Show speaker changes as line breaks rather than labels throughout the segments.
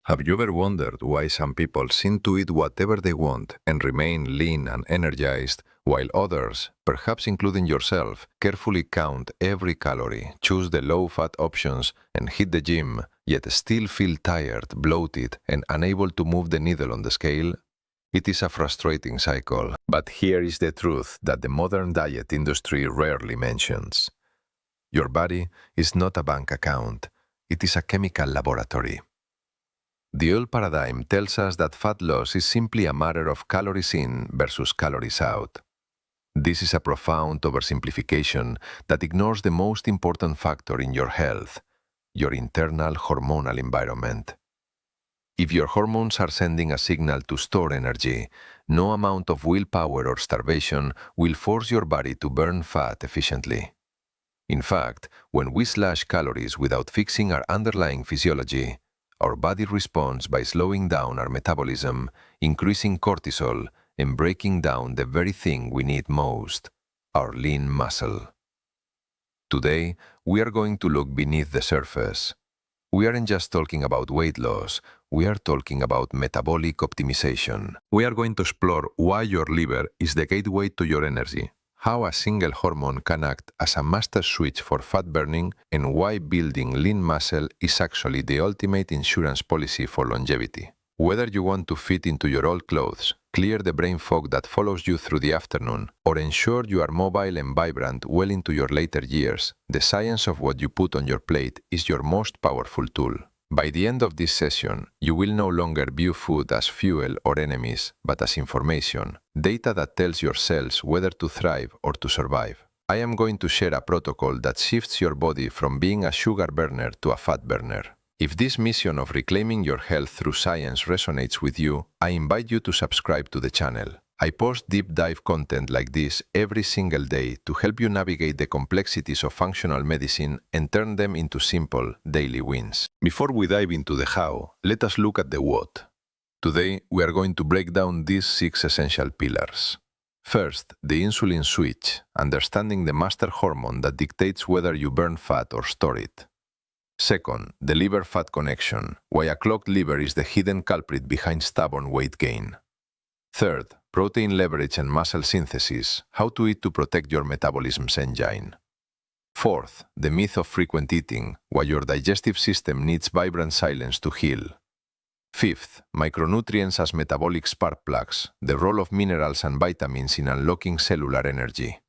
Have you ever wondered why some people seem to eat whatever they want and remain lean and energized, while others, perhaps including yourself, carefully count every calorie, choose the low-fat options, and hit the gym, yet still feel tired, bloated, and unable to move the needle on the scale? It is a frustrating cycle, but here is the truth that the modern diet industry rarely mentions. Your body is not a bank account, it is a chemical laboratory. The old paradigm tells us that fat loss is simply a matter of calories in versus calories out. This is a profound oversimplification that ignores the most important factor in your health, your internal hormonal environment. If your hormones are sending a signal to store energy, no amount of willpower or starvation will force your body to burn fat efficiently. In fact, when we slash calories without fixing our underlying physiology, our body responds by slowing down our metabolism, increasing cortisol, and breaking down the very thing we need most, our lean muscle. Today, we are going to look beneath the surface. We aren't just talking about weight loss, we are talking about metabolic optimization. We are going to explore why your liver is the gateway to your energy, how a single hormone can act as a master switch for fat burning, and why building lean muscle is actually the ultimate insurance policy for longevity. Whether you want to fit into your old clothes, clear the brain fog that follows you through the afternoon, or ensure you are mobile and vibrant well into your later years, the science of what you put on your plate is your most powerful tool. By the end of this session, you will no longer view food as fuel or enemies, but as information, data that tells your cells whether to thrive or to survive. I am going to share a protocol that shifts your body from being a sugar burner to a fat burner. If this mission of reclaiming your health through science resonates with you, I invite you to subscribe to the channel. I post deep dive content like this every single day to help you navigate the complexities of functional medicine and turn them into simple, daily wins. Before we dive into the how, let us look at the what. Today, we are going to break down these 6 essential pillars. First, the insulin switch, understanding the master hormone that dictates whether you burn fat or store it. Second, the liver-fat connection, why a clogged liver is the hidden culprit behind stubborn weight gain. Third, protein leverage and muscle synthesis, how to eat to protect your metabolism's engine. Fourth, the myth of frequent eating, why your digestive system needs vibrant silence to heal. Fifth, micronutrients as metabolic spark plugs, the role of minerals and vitamins in unlocking cellular energy.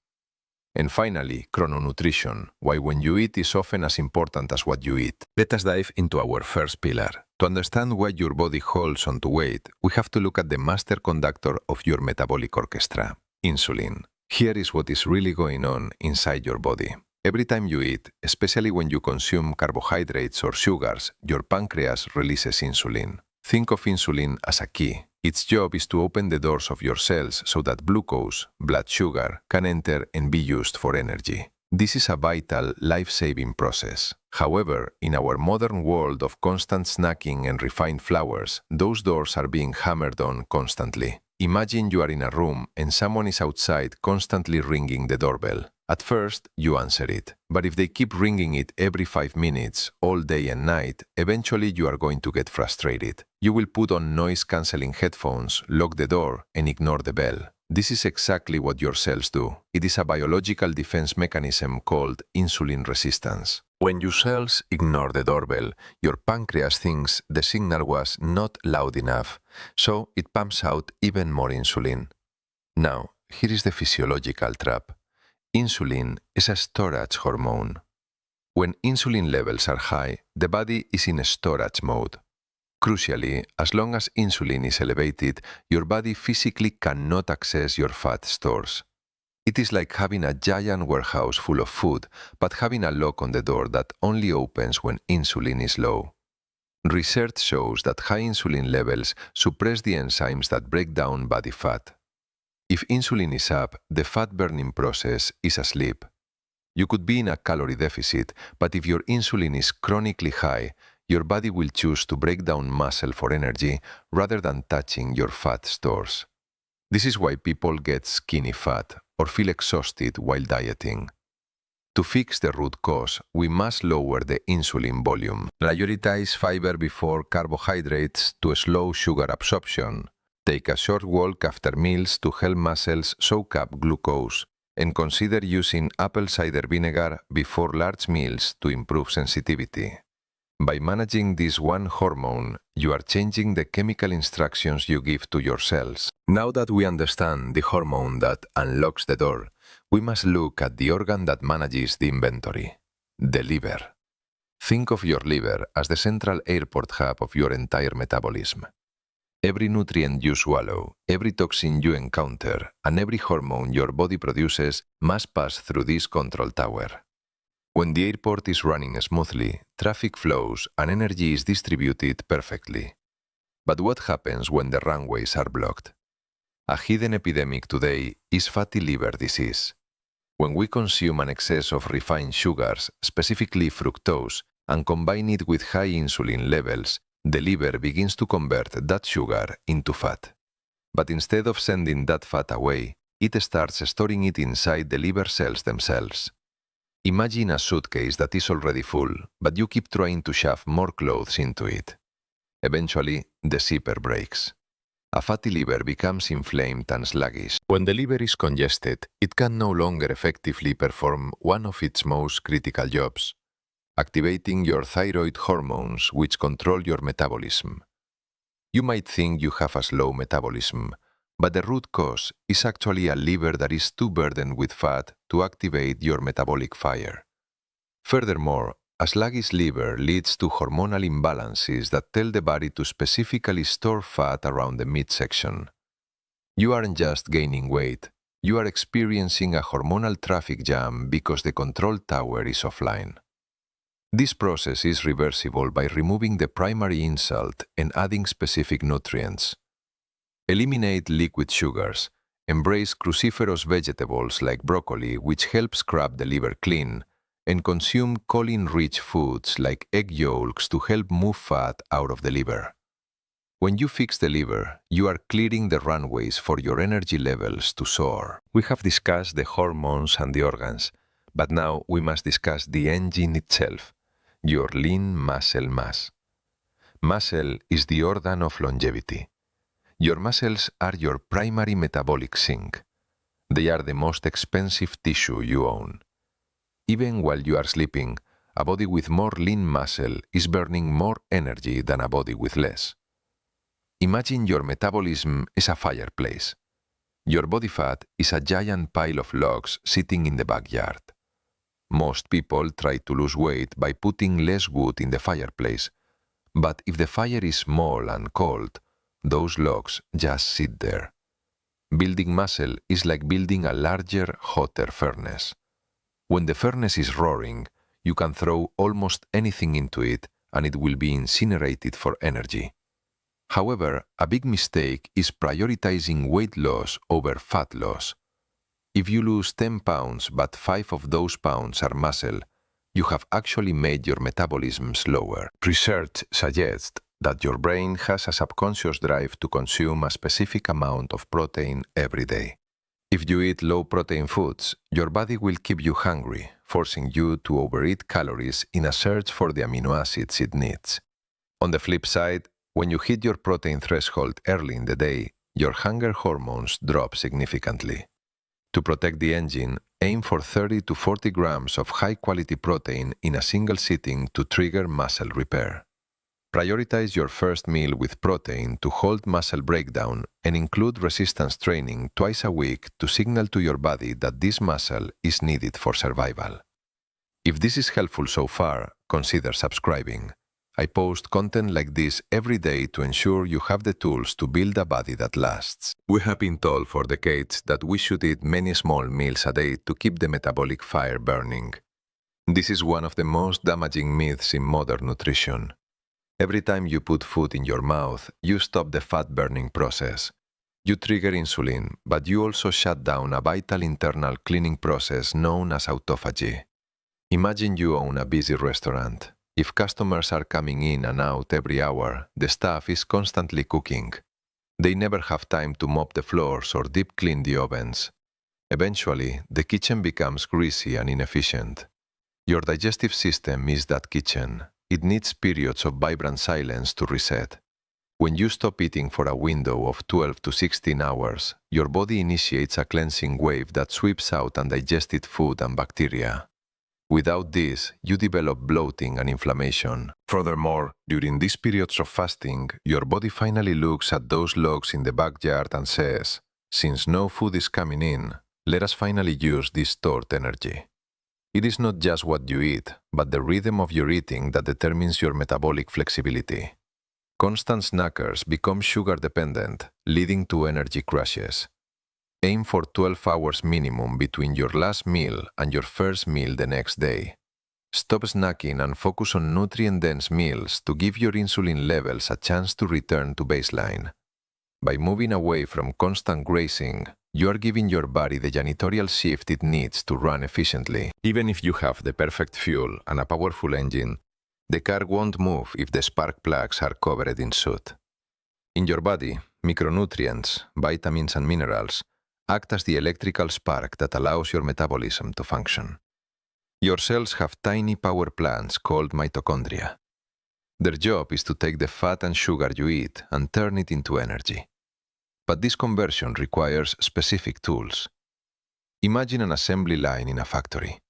And finally, chrononutrition, why when you eat is often as important as what you eat. Let us dive into our first pillar. To understand why your body holds onto weight, we have to look at the master conductor of your metabolic orchestra, insulin. Here is what is really going on inside your body. Every time you eat, especially when you consume carbohydrates or sugars, your pancreas releases insulin. Think of insulin as a key. Its job is to open the doors of your cells so that glucose, blood sugar, can enter and be used for energy. This is a vital, life-saving process. However, in our modern world of constant snacking and refined flours, those doors are being hammered on constantly. Imagine you are in a room and someone is outside constantly ringing the doorbell. At first, you answer it. But if they keep ringing it every 5 minutes, all day and night, eventually you are going to get frustrated. You will put on noise-canceling headphones, lock the door, and ignore the bell. This is exactly what your cells do. It is a biological defense mechanism called insulin resistance. When your cells ignore the doorbell, your pancreas thinks the signal was not loud enough, so it pumps out even more insulin. Now, here is the physiological trap. Insulin is a storage hormone. When insulin levels are high, the body is in storage mode. Crucially, as long as insulin is elevated, your body physically cannot access your fat stores. It is like having a giant warehouse full of food, but having a lock on the door that only opens when insulin is low. Research shows that high insulin levels suppress the enzymes that break down body fat. If insulin is up, the fat-burning process is asleep. You could be in a calorie deficit, but if your insulin is chronically high, your body will choose to break down muscle for energy rather than touching your fat stores. This is why people get skinny fat or feel exhausted while dieting. To fix the root cause, we must lower the insulin volume, prioritize fiber before carbohydrates to slow sugar absorption, take a short walk after meals to help muscles soak up glucose, and consider using apple cider vinegar before large meals to improve sensitivity. By managing this one hormone, you are changing the chemical instructions you give to your cells. Now that we understand the hormone that unlocks the door, we must look at the organ that manages the inventory, the liver. Think of your liver as the central airport hub of your entire metabolism. Every nutrient you swallow, every toxin you encounter, and every hormone your body produces must pass through this control tower. When the airport is running smoothly, traffic flows and energy is distributed perfectly. But what happens when the runways are blocked? A hidden epidemic today is fatty liver disease. When we consume an excess of refined sugars, specifically fructose, and combine it with high insulin levels, the liver begins to convert that sugar into fat. But instead of sending that fat away, it starts storing it inside the liver cells themselves. Imagine a suitcase that is already full, but you keep trying to shove more clothes into it. Eventually, the zipper breaks. A fatty liver becomes inflamed and sluggish. When the liver is congested, it can no longer effectively perform one of its most critical jobs, activating your thyroid hormones which control your metabolism. You might think you have a slow metabolism, but the root cause is actually a liver that is too burdened with fat to activate your metabolic fire. Furthermore, a sluggish liver leads to hormonal imbalances that tell the body to specifically store fat around the midsection. You aren't just gaining weight, you are experiencing a hormonal traffic jam because the control tower is offline. This process is reversible by removing the primary insult and adding specific nutrients. Eliminate liquid sugars, embrace cruciferous vegetables like broccoli, which help scrub the liver clean, and consume choline-rich foods like egg yolks to help move fat out of the liver. When you fix the liver, you are clearing the runways for your energy levels to soar. We have discussed the hormones and the organs, but now we must discuss the engine itself, your lean muscle mass. Muscle is the organ of longevity. Your muscles are your primary metabolic sink. They are the most expensive tissue you own. Even while you are sleeping, a body with more lean muscle is burning more energy than a body with less. Imagine your metabolism is a fireplace. Your body fat is a giant pile of logs sitting in the backyard. Most people try to lose weight by putting less wood in the fireplace, but if the fire is small and cold, those logs just sit there. Building muscle is like building a larger, hotter furnace. When the furnace is roaring, you can throw almost anything into it and it will be incinerated for energy. However, a big mistake is prioritizing weight loss over fat loss. If you lose 10 pounds but 5 of those pounds are muscle, you have actually made your metabolism slower. Research suggests that your brain has a subconscious drive to consume a specific amount of protein every day. If you eat low-protein foods, your body will keep you hungry, forcing you to overeat calories in a search for the amino acids it needs. On the flip side, when you hit your protein threshold early in the day, your hunger hormones drop significantly. To protect the engine, aim for 30 to 40 grams of high-quality protein in a single sitting to trigger muscle repair. Prioritize your first meal with protein to halt muscle breakdown and include resistance training twice a week to signal to your body that this muscle is needed for survival. If this is helpful so far, consider subscribing. I post content like this every day to ensure you have the tools to build a body that lasts. We have been told for decades that we should eat many small meals a day to keep the metabolic fire burning. This is one of the most damaging myths in modern nutrition. Every time you put food in your mouth, you stop the fat-burning process. You trigger insulin, but you also shut down a vital internal cleaning process known as autophagy. Imagine you own a busy restaurant. If customers are coming in and out every hour, the staff is constantly cooking. They never have time to mop the floors or deep clean the ovens. Eventually, the kitchen becomes greasy and inefficient. Your digestive system is that kitchen. It needs periods of vibrant silence to reset. When you stop eating for a window of 12 to 16 hours, your body initiates a cleansing wave that sweeps out undigested food and bacteria. Without this, you develop bloating and inflammation. Furthermore, during these periods of fasting, your body finally looks at those logs in the backyard and says, "Since no food is coming in, let us finally use this stored energy." It is not just what you eat, but the rhythm of your eating that determines your metabolic flexibility. Constant snackers become sugar-dependent, leading to energy crashes. Aim for 12 hours minimum between your last meal and your first meal the next day. Stop snacking and focus on nutrient-dense meals to give your insulin levels a chance to return to baseline. By moving away from constant grazing, you are giving your body the janitorial shift it needs to run efficiently. Even if you have the perfect fuel and a powerful engine, the car won't move if the spark plugs are covered in soot. In your body, micronutrients, vitamins and minerals act as the electrical spark that allows your metabolism to function. Your cells have tiny power plants called mitochondria. Their job is to take the fat and sugar you eat and turn it into energy. But this conversion requires specific tools. Imagine an assembly line in a factory.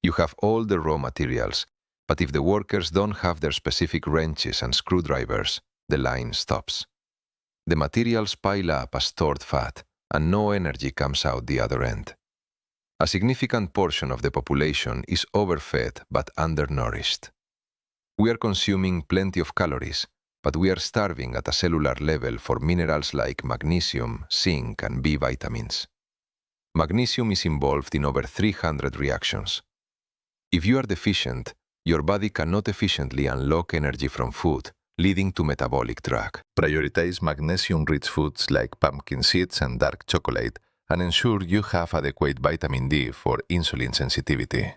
You have all the raw materials, but if the workers don't have their specific wrenches and screwdrivers, the line stops. The materials pile up as stored fat, and no energy comes out the other end. A significant portion of the population is overfed but undernourished. We are consuming plenty of calories, but we are starving at a cellular level for minerals like magnesium, zinc, and B vitamins. Magnesium is involved in over 300 reactions. If you are deficient, your body cannot efficiently unlock energy from food, leading to metabolic drag. Prioritize magnesium-rich foods like pumpkin seeds and dark chocolate, and ensure you have adequate vitamin D for insulin sensitivity.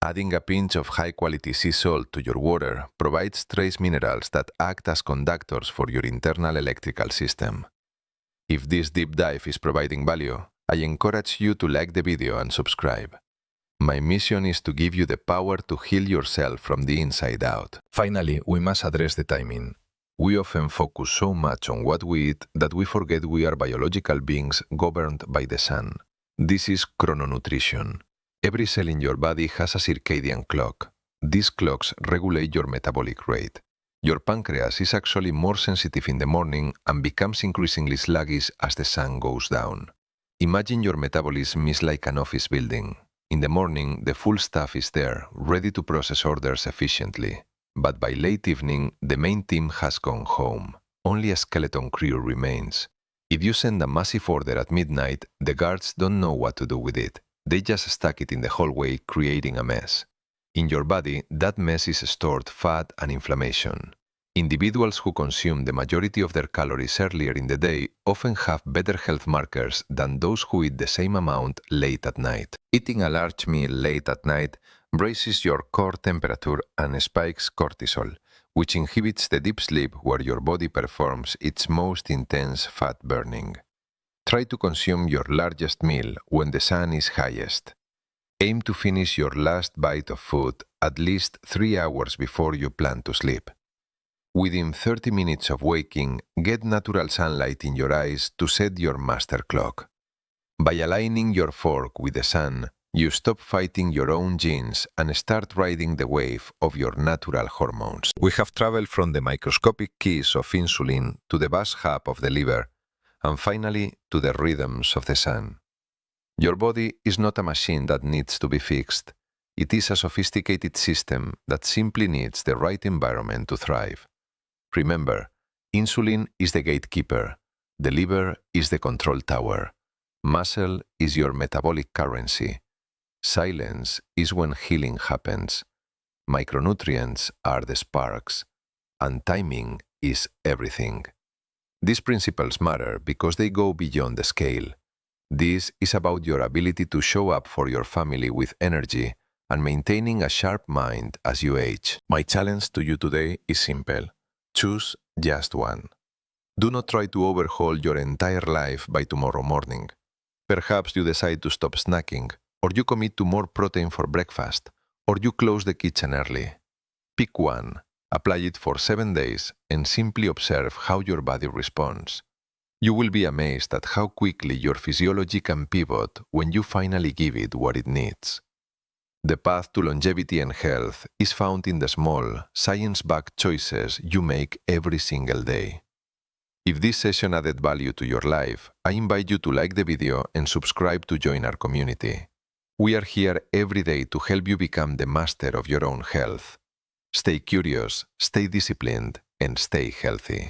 Adding a pinch of high-quality sea salt to your water provides trace minerals that act as conductors for your internal electrical system. If this deep dive is providing value, I encourage you to like the video and subscribe. My mission is to give you the power to heal yourself from the inside out. Finally, we must address the timing. We often focus so much on what we eat that we forget we are biological beings governed by the sun. This is chrononutrition. Every cell in your body has a circadian clock. These clocks regulate your metabolic rate. Your pancreas is actually more sensitive in the morning and becomes increasingly sluggish as the sun goes down. Imagine your metabolism is like an office building. In the morning, the full staff is there, ready to process orders efficiently. But by late evening, the main team has gone home. Only a skeleton crew remains. If you send a massive order at midnight, the guards don't know what to do with it. They just stack it in the hallway, creating a mess. In your body, that mess is stored fat and inflammation. Individuals who consume the majority of their calories earlier in the day often have better health markers than those who eat the same amount late at night. Eating a large meal late at night raises your core temperature and spikes cortisol, which inhibits the deep sleep where your body performs its most intense fat burning. Try to consume your largest meal when the sun is highest. Aim to finish your last bite of food at least 3 hours before you plan to sleep. Within 30 minutes of waking, get natural sunlight in your eyes to set your master clock. By aligning your fork with the sun, you stop fighting your own genes and start riding the wave of your natural hormones. We have traveled from the microscopic keys of insulin to the vast hub of the liver, and finally to the rhythms of the sun. Your body is not a machine that needs to be fixed. It is a sophisticated system that simply needs the right environment to thrive. Remember, insulin is the gatekeeper, the liver is the control tower, muscle is your metabolic currency, silence is when healing happens, micronutrients are the sparks, and timing is everything. These principles matter because they go beyond the scale. This is about your ability to show up for your family with energy and maintaining a sharp mind as you age. My challenge to you today is simple. Choose just one. Do not try to overhaul your entire life by tomorrow morning. Perhaps you decide to stop snacking, or you commit to more protein for breakfast, or you close the kitchen early. Pick one, apply it for 7 days, and simply observe how your body responds. You will be amazed at how quickly your physiology can pivot when you finally give it what it needs. The path to longevity and health is found in the small, science-backed choices you make every single day. If this session added value to your life, I invite you to like the video and subscribe to join our community. We are here every day to help you become the master of your own health. Stay curious, stay disciplined, and stay healthy.